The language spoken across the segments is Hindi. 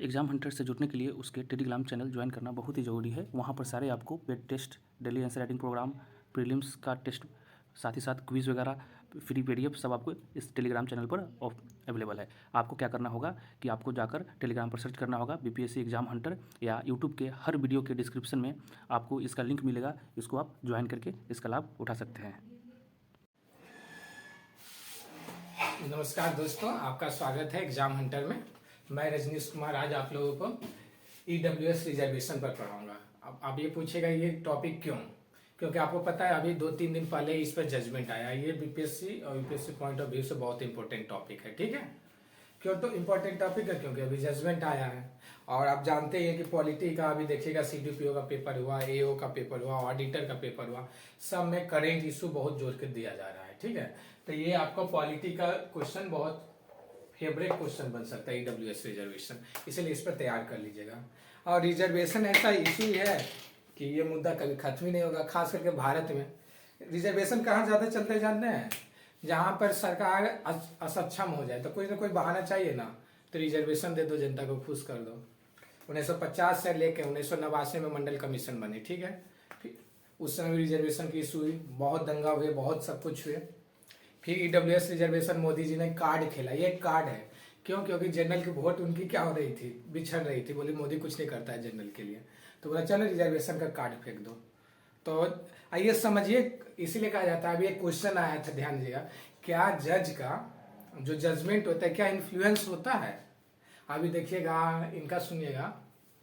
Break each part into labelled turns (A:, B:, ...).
A: एग्ज़ाम हंटर से जुड़ने के लिए उसके टेलीग्राम चैनल ज्वाइन करना बहुत ही ज़रूरी है। वहाँ पर सारे आपको paid test, daily answer writing program, prelims का टेस्ट, साथ ही साथ क्विज़ वगैरह, फ्री पीडीएफ सब आपको इस टेलीग्राम चैनल पर अवेलेबल है। आपको क्या करना होगा कि आपको जाकर टेलीग्राम पर सर्च करना होगा बीपीएससी एग्ज़ाम हंटर, या यूट्यूब के हर वीडियो के डिस्क्रिप्शन में आपको इसका लिंक मिलेगा। इसको आप ज्वाइन करके इसका लाभ उठा सकते हैं।
B: नमस्कार दोस्तों, आपका स्वागत है एग्जाम हंटर में। मैं रजनीश कुमार आज आप लोगों को ईडब्ल्यूएस रिजर्वेशन पर पढ़ाऊंगा। अब आप ये पूछेगा ये टॉपिक क्यों? क्योंकि आपको पता है अभी 2-3 दिन पहले इस पर जजमेंट आया। ये बीपीएससी और यूपीएससी पॉइंट ऑफ व्यू से बहुत इंपॉर्टेंट टॉपिक है। ठीक है, क्यों तो इम्पोर्टेंट टॉपिक है? क्योंकि अभी जजमेंट आया है और आप जानते हैं कि पॉलिटी का अभी देखिएगा, सीडीपीओ का पेपर हुआ, एओ का पेपर हुआ, ऑडिटर का पेपर हुआ, सब में करेंट इशू बहुत जोर के दिया जा रहा है। ठीक है, तो ये आपको पॉलिटी का क्वेश्चन बहुत फेवरेट क्वेश्चन बन सकता है ईडब्ल्यूएस रिजर्वेशन, इसलिए इस पर तैयार कर लीजिएगा। और रिजर्वेशन ऐसा इशू है कि ये मुद्दा कभी खत्म ही नहीं होगा, खास करके भारत में। रिजर्वेशन कहाँ ज़्यादा चलते जानते हैं? जहाँ पर सरकार असक्षम हो जाए तो कोई ना कोई बहाना चाहिए ना, तो रिजर्वेशन दे दो, जनता को खुश कर दो। 1950 से लेकर 1989 में मंडल कमीशन बने। ठीक है, फिर उस समय रिजर्वेशन की इशू हुई, बहुत दंगा हुए, बहुत सब कुछ हुए। फिर ईडब्ल्यूएस रिजर्वेशन मोदी जी ने कार्ड खेला। ये एक कार्ड है, क्यों? क्योंकि जनरल की वोट उनकी क्या हो रही थी, बिछड़ रही थी। बोली मोदी कुछ नहीं करता है जनरल के लिए, तो बोला चलो रिजर्वेशन का कार्ड फेंक दो। तो आइए समझिए, इसीलिए कहा जाता है। अभी एक क्वेश्चन आया था, ध्यान दीजिएगा, क्या जज का जो जजमेंट होता है क्या इन्फ्लुएंस होता है? अभी देखिएगा, इनका सुनिएगा,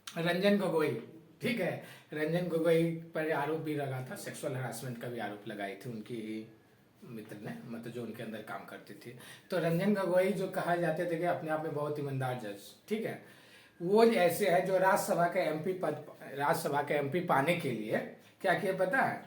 B: रंजन गोगोई। ठीक है, रंजन गोगोई पर आरोप भी लगा था, सेक्सुअल हरासमेंट का भी आरोप लगाई थी उनकी मित्र ने, मतलब जो उनके अंदर काम करती थी। तो रंजन गोगोई जो कहा जाते थे कि अपने आप में बहुत ईमानदार जज, ठीक है, वो ऐसे है जो राज्यसभा के एमपी पद, राज्यसभा के एमपी पाने के लिए क्या किया पता है?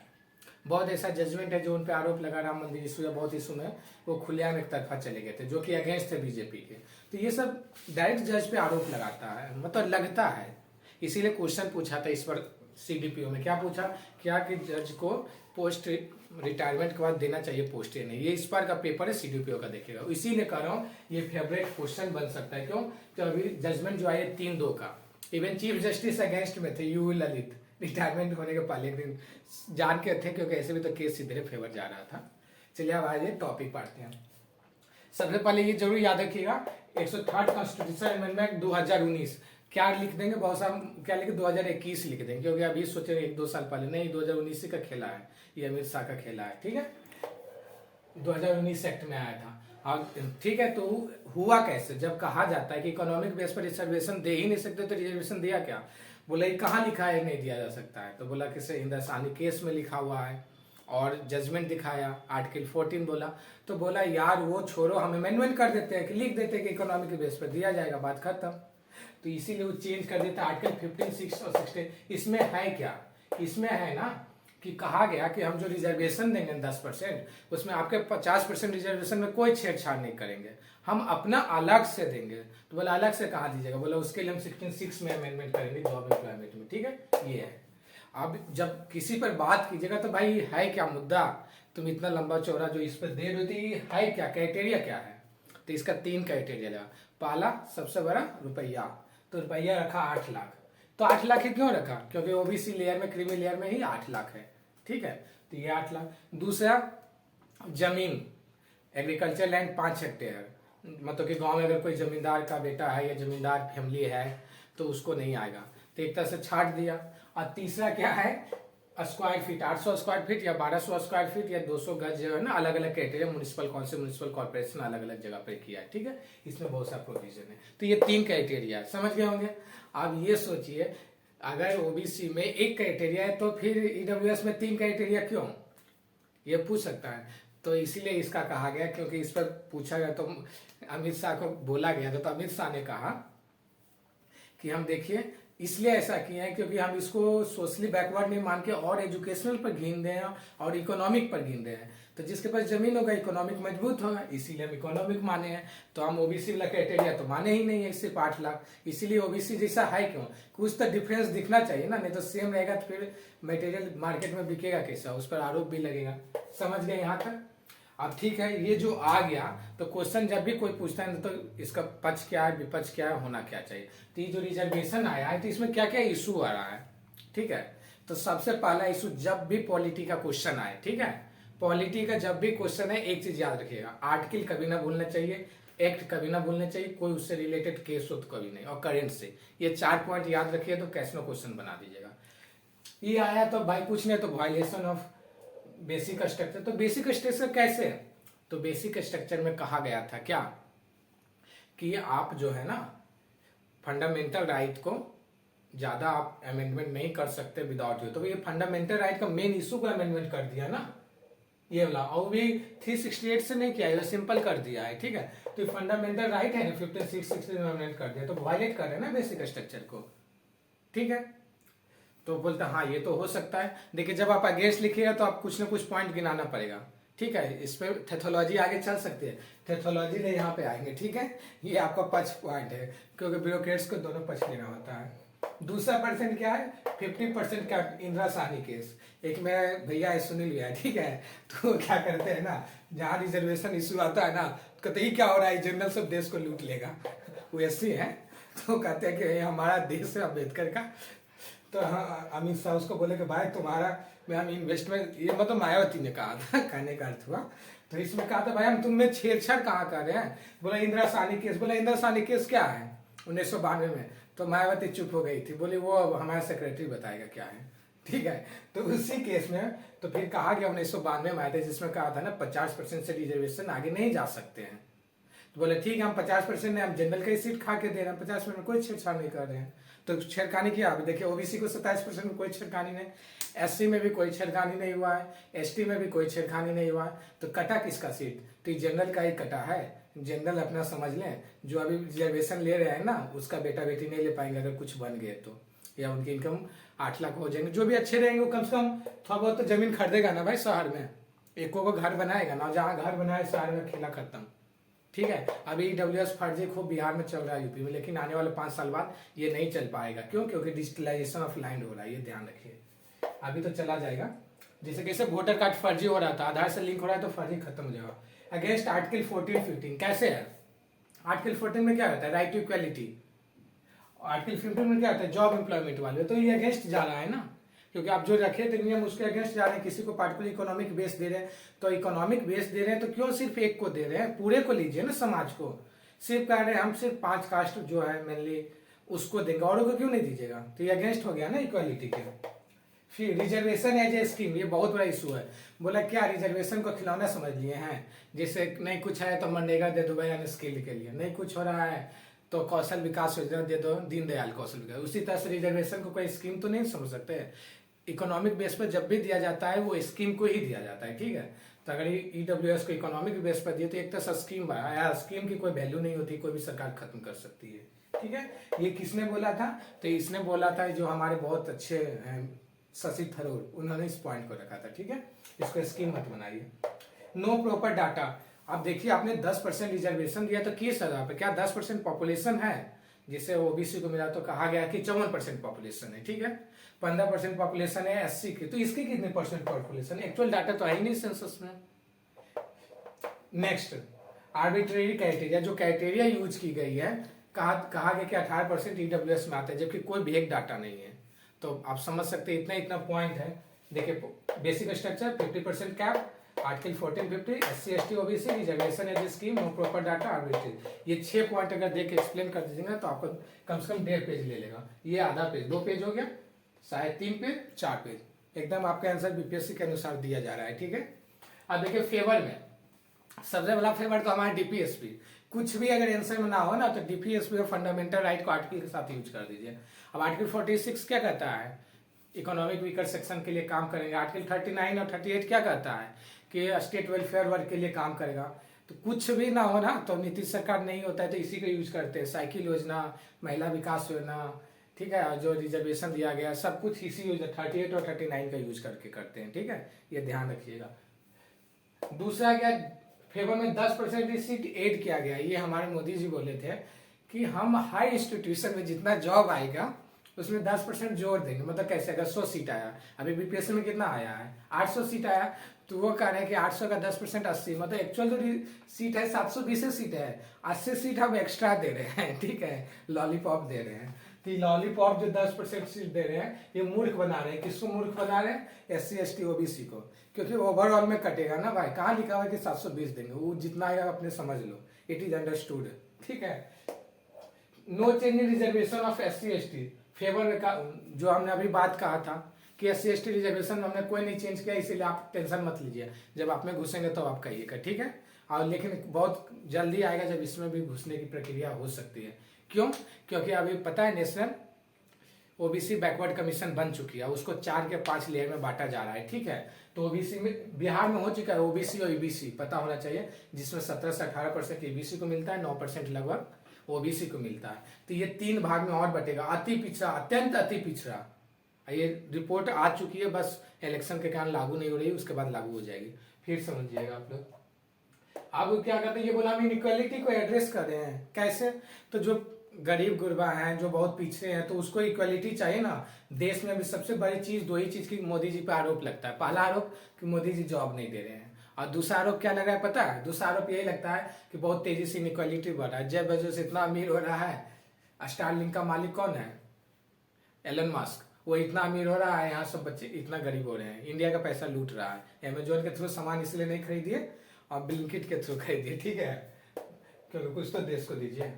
B: बहुत ऐसा जजमेंट है जो उन पे आरोप लगा, राम मंदिर इशू या बहुत इशू में वो खुलेआम एक तरफा चले गए थे, जो कि अगेंस्ट थे बीजेपी के। तो ये सब डायरेक्ट जज पे आरोप लगाता है, मतलब लगता है। इसीलिए क्वेश्चन पूछा था इस पर सीडीपीओ में, क्या पूछा? क्या कि जज को पोस्ट रिटायरमेंट के बाद देना चाहिए पोस्ट या नहीं? ये इस बार का पेपर है, सीडीपीओ का देखिएगा। इसीलिए कह रहा हूँ ये फेवरेट क्वेश्चन बन सकता है। क्यों? तो अभी जजमेंट जो आया 3-2 का, इवन चीफ जस्टिस अगेंस्ट में थे, यू ललित, रिटायरमेंट होने के पहले एक दिन जान के थे, क्योंकि ऐसे भी तो केस सीधे फेवर जा रहा था। चलिए अब आज टॉपिक पढ़ते हैं। सबसे पहले ये जरूर याद रखिएगा, 103 कॉन्स्टिट्यूशन अमेंडमेंट 2019 क्या लिख देंगे? बहुत सारा क्या लिखे, 2021 लिख देंगे, क्योंकि अभी सोचे 1-2 साल पहले नहीं, 2019 का खेला है, ये अमित शाह का खेला है। ठीक है, 2019 एक्ट में आया था। और ठीक है, तो हुआ कैसे? जब कहा जाता है कि इकोनॉमिक बेस पर रिजर्वेशन दे ही नहीं सकते, तो रिजर्वेशन दिया क्या? बोला ये कहाँ लिखा है नहीं दिया जा सकता है? तो बोला किसे, हिंदुस्तानी केस में लिखा हुआ है, और जजमेंट दिखाया, आर्टिकल 14 बोला। तो बोला यार वो छोड़ो, हम अमेंडमेंट कर देते हैं कि लिख देते हैं कि इकोनॉमिक बेस पर दिया जाएगा, बात खत्म। तो इसीलिए वो चेंज कर देता आर्टिकल 15, 6 और 16। इसमें है क्या? इसमें है ना कि कहा गया कि हम जो रिजर्वेशन देंगे 10%, उसमें आपके 50% रिजर्वेशन में कोई छेड़छाड़ नहीं करेंगे, हम अपना अलग से देंगे। तो बोला अलग से कहाँ दीजिएगा? बोला उसके लिए हम 16(6) में अमेंडमेंट करेंगे, जॉब एम्प्लॉयमेंट में। ठीक है, ये है। अब जब किसी पर बात कीजिएगा तो भाई है क्या मुद्दा, तुम इतना लंबा चौड़ा जो इस पर दे रहे थे, है क्या, क्राइटेरिया क्या है? तो इसका 3 क्राइटेरिया लगा। पहला सबसे बड़ा रुपया, तो रुपया रखा 8 लाख। तो 8 लाख ही क्यों रखा? क्योंकि ओबीसी लेयर में, क्रीमी लेयर में ही 8 लाख है। ठीक है, तो ये 8 लाख। दूसरा जमीन, एग्रीकल्चर लैंड 5 हेक्टेयर, मतलब कि गांव में अगर कोई जमींदार का बेटा है या जमींदार फैमिली है तो उसको नहीं आएगा, तो एक तरह से छाट दिया। और तीसरा क्या है? स्क्वायर फीट, 800 स्क्वायर फीट या 1200 स्क्वायर फीट या 200 गज, जो है ना, अलग अलग क्राइटेरिया, म्यूनिसिपल कौन से म्यूनिसिपल कॉर्पोरेशन अलग अलग जगह पर किया है। ठीक है, इसमें बहुत सा प्रोविजन है। तो ये 3 क्राइटेरिया है, समझ गए होंगे। अब ये सोचिए, अगर ओबीसी में 1 क्राइटेरिया है तो फिर ईडब्ल्यूएस में 3 क्राइटेरिया क्यों? ये पूछ सकता है। तो इसीलिए इसका कहा गया, क्योंकि इस पर पूछा गया तो अमित शाह को बोला गया था, तो अमित शाह ने कहा कि हम देखिए इसलिए ऐसा किए हैं क्योंकि हम इसको सोशली बैकवर्ड नहीं मान के और एजुकेशनल पर गिन दें और इकोनॉमिक पर गिन दें। तो जिसके पास जमीन होगा इकोनॉमिक मजबूत होगा, इसीलिए हम इकोनॉमिक माने हैं। तो हम ओबीसी वाला क्राइटेरिया तो माने ही नहीं है, सिर्फ 8 लाख। इसीलिए ओबीसी जैसा है क्यों? कुछ तो डिफरेंस दिखना चाहिए ना, नहीं तो सेम रहेगा तो फिर मटेरियल मार्केट में बिकेगा कैसा, उस पर आरोप भी लगेगा। समझ गए यहाँ तक? अब ठीक है, ये जो आ गया तो क्वेश्चन जब भी कोई पूछता है तो इसका पक्ष क्या है, विपक्ष क्या है, होना क्या चाहिए। तो ये जो रिजर्वेशन आया है तो इसमें क्या क्या इशू आ रहा है, ठीक है। तो सबसे पहला इशू, जब भी पॉलिटी का क्वेश्चन आए, ठीक है, पॉलिटी का जब भी क्वेश्चन है एक चीज याद रखिएगा, आर्टिकल कभी ना भूलना चाहिए, एक्ट कभी ना भूलना चाहिए, कोई उससे रिलेटेड केस हो तो कभी नहीं, और करेंट से, ये 4 पॉइंट याद रखिए तो कैसे नो क्वेश्चन बना दीजिएगा। ये आया तो भाई कुछ नहीं, तो वायलेशन ऑफ बेसिक स्ट्रक्चर। तो बेसिक स्ट्रक्चर कैसे है, तो बेसिक स्ट्रक्चर में कहा गया था क्या कि आप जो है ना फंडामेंटल राइट को ज्यादा आप अमेंडमेंट नहीं कर सकते विदाउट यू। तो ये फंडामेंटल राइट का मेन इशू को अमेंडमेंट कर दिया ना ये वाला, और भी 368 से नहीं किया, ये सिंपल कर दिया है, ठीक है। तो फंडामेंटल राइट है ना 56 में अमेंडमेंट कर दिया, तो वायलेट कर रहे हैं ना बेसिक स्ट्रक्चर को, ठीक है। तो बोलता हाँ ये तो हो सकता है। देखिए जब आप अगेंस्ट लिखिएगा तो आप कुछ ना कुछ पॉइंट गिनाना पड़ेगा, ठीक है। इस पे टेथोलॉजी आगे चल सकती है, टेथोलॉजी ने यहाँ पे आएंगे, ठीक है। ये आपका पक्ष पॉइंट है, क्योंकि ब्यूरोक्रेट्स को दोनों पक्ष लेना होता है। दूसरा परसेंट क्या है, 50% का इंदिरा साहनी केस। एक मेरा भैया है सुनील भैया, ठीक है, तो क्या करते हैं ना, जहाँ रिजर्वेशन इशू आता है ना, तो कहते ही क्या हो रहा है, जनरल सब देश को लूट लेगा। वो ऐसे है, तो कहते हैं कि ये हमारा देश है अम्बेडकर का। तो हाँ अमित शाह उसको बोले कि भाई तुम्हारा में हम इन्वेस्टमेंट, ये मतलब मायावती ने कहा था, कहने का अर्थ हुआ। तो इसमें कहा था भाई हम तुम में छेड़छाड़ कहाँ कर रहे हैं, बोला इंदिरा साहनी केस। बोला इंदिरा साहनी केस क्या है 1992 में, तो मायावती चुप हो गई थी, बोली वो हमारा सेक्रेटरी बताएगा क्या है, ठीक है। तो उसी केस में तो फिर कहा गया 1992 में आया था, जिसमें कहा था ना 50% से रिजर्वेशन आगे नहीं जा सकते हैं। तो बोले ठीक है हम 50% हम जनरल का ही सीट खा के दे रहे हैं, 50% में कोई छेड़छाड़ नहीं कर रहे हैं। तो छेड़खानी किया, अभी देखिए ओबीसी को 27% में कोई छेड़खानी नहीं, एससी में भी कोई छेड़खानी नहीं हुआ है, एसटी में भी कोई छेड़खानी नहीं हुआ है। तो कटा किसका सीट, तो ये जनरल का ही कटा है। जनरल अपना समझ लें, जो अभी रिजर्वेशन ले रहे हैं ना उसका बेटा बेटी नहीं ले पाएंगे अगर कुछ बन गए तो, या उनकी इनकम 8 लाख हो जाएंगे। जो भी अच्छे रहेंगे वो कम से कम थोड़ा बहुत तो जमीन खरीदेगा ना भाई, शहर में एक को घर बनाएगा ना, जहाँ घर बनाए शहर में खेला खत्म, ठीक है। अभी ईडब्ल्यूएस फर्जी खूब बिहार में चल रहा है, यूपी में, लेकिन आने वाले 5 साल बाद ये नहीं चल पाएगा। क्यों, क्योंकि डिजिटलाइजेशन ऑफ लैंड हो रहा है, ये ध्यान रखिए। अभी तो चला जाएगा, जैसे कैसे वोटर कार्ड फर्जी हो रहा था, आधार से लिंक हो रहा है तो फर्जी खत्म हो जाएगा। अगेंस्ट आर्टिकल 14-15 कैसे है, आर्टिकल 14 में क्या होता है, राइट टू इक्वेलिटी। आर्टिकल 15 में क्या होता है, जॉब एम्प्लॉयमेंट वाले। तो ये अगेंस्ट जा रहा है ना, क्योंकि आप जो रखे थे नियम उसके अगेंस्ट जा रहे हैं। किसी को पार्टिकुलर इकोनॉमिक बेस दे रहे हैं, तो इकोनॉमिक बेस दे रहे हैं तो क्यों सिर्फ एक को दे रहे हैं, पूरे को लीजिए ना, समाज को। सिर्फ कह रहे हैं हम सिर्फ 5 कास्ट जो है मेनली उसको देंगे, औरों को क्यों नहीं दीजिएगा, तो ये अगेंस्ट हो गया ना इक्वालिटी के। फिर रिजर्वेशन एज ए स्कीम, ये बहुत बड़ा इशू है। बोला क्या रिजर्वेशन को खिलौना समझ लिए हैं, जैसे नहीं कुछ है तो मनरेगा दे दो भाई स्किल के लिए, नहीं कुछ हो रहा है तो कौशल विकास योजना दे दो, दीनदयाल कौशल विकास। उसी तरह से रिजर्वेशन को कोई स्कीम तो नहीं समझ सकते। इकोनॉमिक बेस पर जब भी दिया जाता है वो स्कीम को ही दिया जाता है, ठीक है। तो अगर ईडब्ल्यूएस को इकोनॉमिक बेस पर दिए तो एक तरह से स्कीम बनाया, स्कीम की कोई वैल्यू नहीं होती, कोई भी सरकार खत्म कर सकती है, ठीक है। ये किसने बोला था, तो इसने बोला था जो हमारे बहुत अच्छे हैं शशि थरूर, उन्होंने इस पॉइंट को रखा था, ठीक है। इसको स्कीम मत बनाइए। नो प्रॉपर डाटा, अब देखिए आपने 10% रिजर्वेशन दिया तो किस आधार पर, क्या 10% पॉपुलेशन है, जिसे ओबीसी को मिला तो कहा गया कि 54% पॉपुलेशन है, ठीक है। 15% पॉपुलेशन है एससी की, तो इसकी कितने परसेंट पॉपुलेशन, एक्चुअल डाटा तो है ही नहीं सेंसस में। नेक्स्ट आर्बिट्रेरी क्राइटेरिया, जो क्राइटेरिया यूज की गई है, कहा गया कि 18% ईडब्ल्यूएस में आता है, जबकि कोई भी एक डाटा नहीं है। तो आप समझ सकते हैं इतना पॉइंट है। देखिए basic structure 50% cap, article 1450, SC ST OBC, reservation as scheme, no proper data, arbitrary. ये 6 पॉइंट अगर देख के एक्सप्लेन कर दीजिएगा तो आपको कम से कम 1.5 पेज ले लेगा। ये आधा पेज, 2 पेज हो गया, शायद 3 पेज 4 पेज, एकदम आपका आंसर बीपीएससी के अनुसार दिया जा रहा है, ठीक है। अब देखिए फेवर में सबसे बड़ा फेवर तो हमारा डीपीएसपी। कुछ भी अगर आंसर में ना हो ना तो डीपीएसपी और फंडामेंटल राइट को आर्टिकल के साथ यूज कर दीजिए। अब आर्टिकल 46 क्या कहता है, इकोनॉमिक वीकर सेक्शन के लिए काम करेंगे। आर्टिकल 39 और 38 क्या कहता है कि स्टेट वेलफेयर वर्क के लिए काम करेगा। तो कुछ भी ना हो ना तो नीतीश सरकार नहीं होता है तो इसी को यूज करते हैं, साइकिल योजना, महिला विकास योजना, ठीक है, जो रिजर्वेशन दिया गया सब कुछ इसी योजना 38 और 39 का यूज करके करते हैं, ठीक है, ये ध्यान रखिएगा। दूसरा क्या, फेवर में 10% सीट ऐड किया गया। ये हमारे मोदी जी बोले थे कि हम हाई इंस्टीट्यूशन में जितना जॉब आएगा उसमें 10% जोड़ देंगे। मतलब कैसे, अगर 100 सीट आया, अभी बीपीएससी में कितना आया है 800 सीट आया, तो वो कह रहे हैं कि 800 का 10% 80, मतलब एक्चुअल जो सीट है 720 सीट है, 80 सीट हम एक्स्ट्रा दे रहे हैं, ठीक है, लॉलीपॉप दे रहे हैं। तो लॉलीपॉप जो 10% सीट दे रहे हैं, ये मूर्ख बना रहे हैं। किसको मूर्ख बना रहे हैं? SC ST OBC को, क्योंकि ओवरऑल में कटेगा ना भाई। कहाँ लिखा हुआ है कि 720 देंगे? वो जितना आएगा अपने समझ लो, इट इज अंडरस्टूड, ठीक है। No change in reservation of SC ST favour का, जो हमने अभी बात कहा था कि SC ST रिजर्वेशन में हमने कोई नहीं चेंज किया, इसीलिए आप टेंशन मत लीजिए। जब आप में घुसेंगे तो आप कहिएगा, ठीक है। और लेकिन बहुत जल्दी आएगा जब इसमें भी घुसने की प्रक्रिया हो सकती है। क्यों? क्योंकि अभी पता है नेशनल OBC बैकवर्ड कमीशन बन चुकी है, उसको 4 के 5 लेयर में बांटा जा रहा है, ठीक है। तो OBC में बिहार में हो चुका है OBC और EBC पता होना चाहिए, जिसमें 17 से 18% EBC को मिलता है, 9% लगभग OBC को मिलता है। तो ये 3 भाग में और बटेगा, अति पिछड़ा, अत्यंत अति पिछड़ा। ये रिपोर्ट आ चुकी है, बस इलेक्शन के कारण लागू नहीं हो रही, उसके बाद लागू हो जाएगी, फिर समझिएगा आप लोग। अब क्या करते हैं, ये बोला हम इनइक्वालिटी को एड्रेस कर रहे हैं। कैसे? तो जो गरीब गुरबा हैं, जो बहुत पीछे हैं, तो उसको इक्वालिटी चाहिए ना। देश में भी सबसे बड़ी चीज, 2 ही चीज की मोदी जी पे आरोप लगता है। पहला आरोप कि मोदी जी जॉब नहीं दे रहे हैं, और दूसरा आरोप क्या लगा है पता है? दूसरा आरोप यही लगता है कि बहुत तेजी से इनइक्वालिटी बढ़ रहा है। जेफ बेजोस इतना अमीर हो रहा है, स्टारलिंक का मालिक कौन है? Elon Musk. वो इतना अमीर हो रहा है, यहाँ सब बच्चे इतना गरीब हो रहे हैं, इंडिया का पैसा लूट रहा है। अमेजोन के थ्रू सामान इसलिए नहीं खरीदिए और ब्लिंकिट के थ्रू खरीदिए, ठीक है, क्योंकि कुछ तो देश को दीजिए।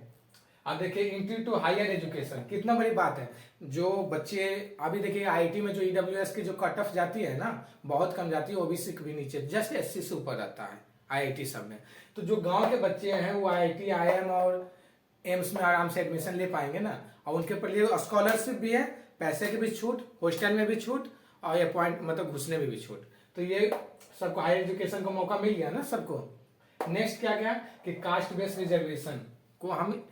B: अब देखिए एंट्री टू हायर एजुकेशन, कितना बड़ी बात है। जो बच्चे अभी देखिए IIT में जो EWS की जो कट ऑफ जाती है ना, बहुत कम जाती है, OBC के भी नीचे, जस्ट SC से ऊपर रहता है IIT सब में। तो जो गांव के बच्चे हैं वो IIT IIM और एम्स में आराम से एडमिशन ले पाएंगे ना। और उनके पर लिए स्कॉलरशिप भी है, पैसे की भी छूट, हॉस्टल में भी छूट, और ये पॉइंट मतलब घुसने में भी छूट। तो ये सबको हायर एजुकेशन का मौका मिल गया ना सबको। नेक्स्ट क्या क्या कि कास्ट बेस्ड रिजर्वेशन को हम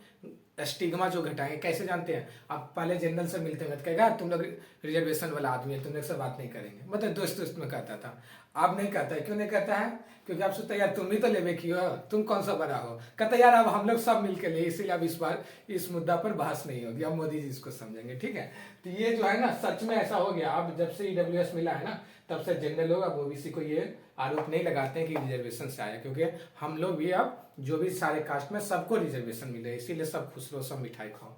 B: स्टिग्मा जो घटाएंगे। कैसे जानते हैं? आप पहले जनरल से मिलते हैं तो कहेगा तुम लोग रिजर्वेशन वाला आदमी है, तुम लोग से बात नहीं करेंगे, मतलब दोस्त दोस्त में कहता था। अब नहीं कहता है। क्यों नहीं कहता है? क्योंकि आप सोचते यार तुम भी तो लेवे की हो, तुम कौन सा बड़ा हो। कहता यार अब हम लोग सब मिलकर ले, इसीलिए अब इस बार इस मुद्दा पर बहस नहीं होगी, अब मोदी जी इसको समझेंगे, ठीक है। तो ये जो है ना, सच में ऐसा हो गया। अब जब से EWS मिला है ना, तब से जनरल लोग अब OBC को ये आरोप नहीं लगाते हैं कि रिजर्वेशन से आया, क्योंकि हम लोग भी अब जो भी सारे कास्ट में सबको रिजर्वेशन मिले, इसीलिए सब खुश रहो, सब मिठाई खाओ।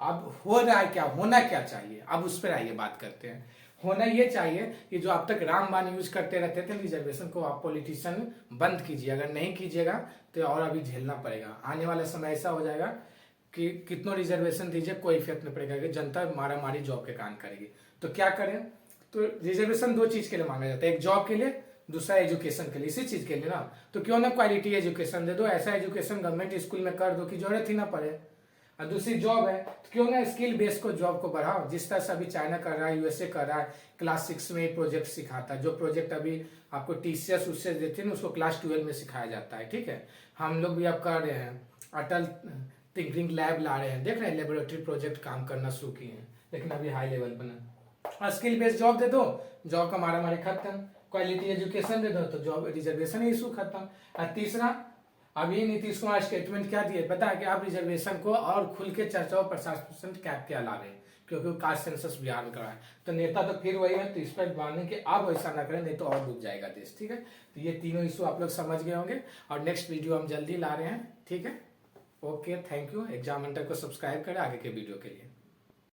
B: अब हो रहा है क्या, होना क्या चाहिए, अब उस पर आइए बात करते हैं। होना ये चाहिए कि जो अब तक रामबाण यूज करते रहते थे रिजर्वेशन को, आप पॉलिटिशियन बंद कीजिए। अगर नहीं कीजिएगा तो और अभी झेलना पड़ेगा। आने वाले समय ऐसा हो जाएगा कि कितनों रिजर्वेशन दीजिए कोई इफेक्ट नहीं पड़ेगा, कि जनता मारा मारी जॉब के कारण करेगी। तो क्या करें? तो रिजर्वेशन 2 चीज के लिए मांगा जाता है, एक जॉब के लिए, दूसरा एजुकेशन के लिए, इसी चीज के लिए ना। तो क्यों ना क्वालिटी एजुकेशन दे दो, ऐसा एजुकेशन गवर्नमेंट स्कूल में कर दो कि जरूरत ही ना पड़े। और दूसरी जॉब है, तो क्यों ना स्किल बेस को जॉब को बढ़ाओ, जिस तरह से अभी चाइना कर रहा है, USA कर रहा है। क्लास 6 में एक प्रोजेक्ट सिखाता है, जो प्रोजेक्ट अभी आपको TCS उससे देते हैं ना, उसको क्लास 12 में सिखाया जाता है, ठीक है। हम लोग भी अब कर रहे हैं, अटल थिंकिंग लैब ला रहे हैं, देख रहे हैं, लेबोरेटरी प्रोजेक्ट काम करना शुरू किए हैं, लेकिन अभी हाई लेवल पर ना। स्किल बेस्ड जॉब दे दो, जॉब का मारा मारी खत्म। क्वालिटी एजुकेशन दे दो तो जॉब रिजर्वेशन इशू खत्म। और तीसरा, अभी नीतीश कुमार स्टेटमेंट क्या दिए पता है कि आप रिजर्वेशन को और खुल के चर्चा 50% कैप के अलावे, क्योंकि कास्ट सेंसस बिहार में कराए। तो नेता तो फिर वही है, तो इस पर मानने कि आप ऐसा ना करें, नहीं तो और डूब जाएगा देश, ठीक है। तो ये तीनों इशू आप लोग समझ गए होंगे, और नेक्स्ट वीडियो हम जल्दी ला रहे हैं, ठीक है। Okay, thank you. Exam Hunter को सब्सक्राइब करें आगे के वीडियो के लिए।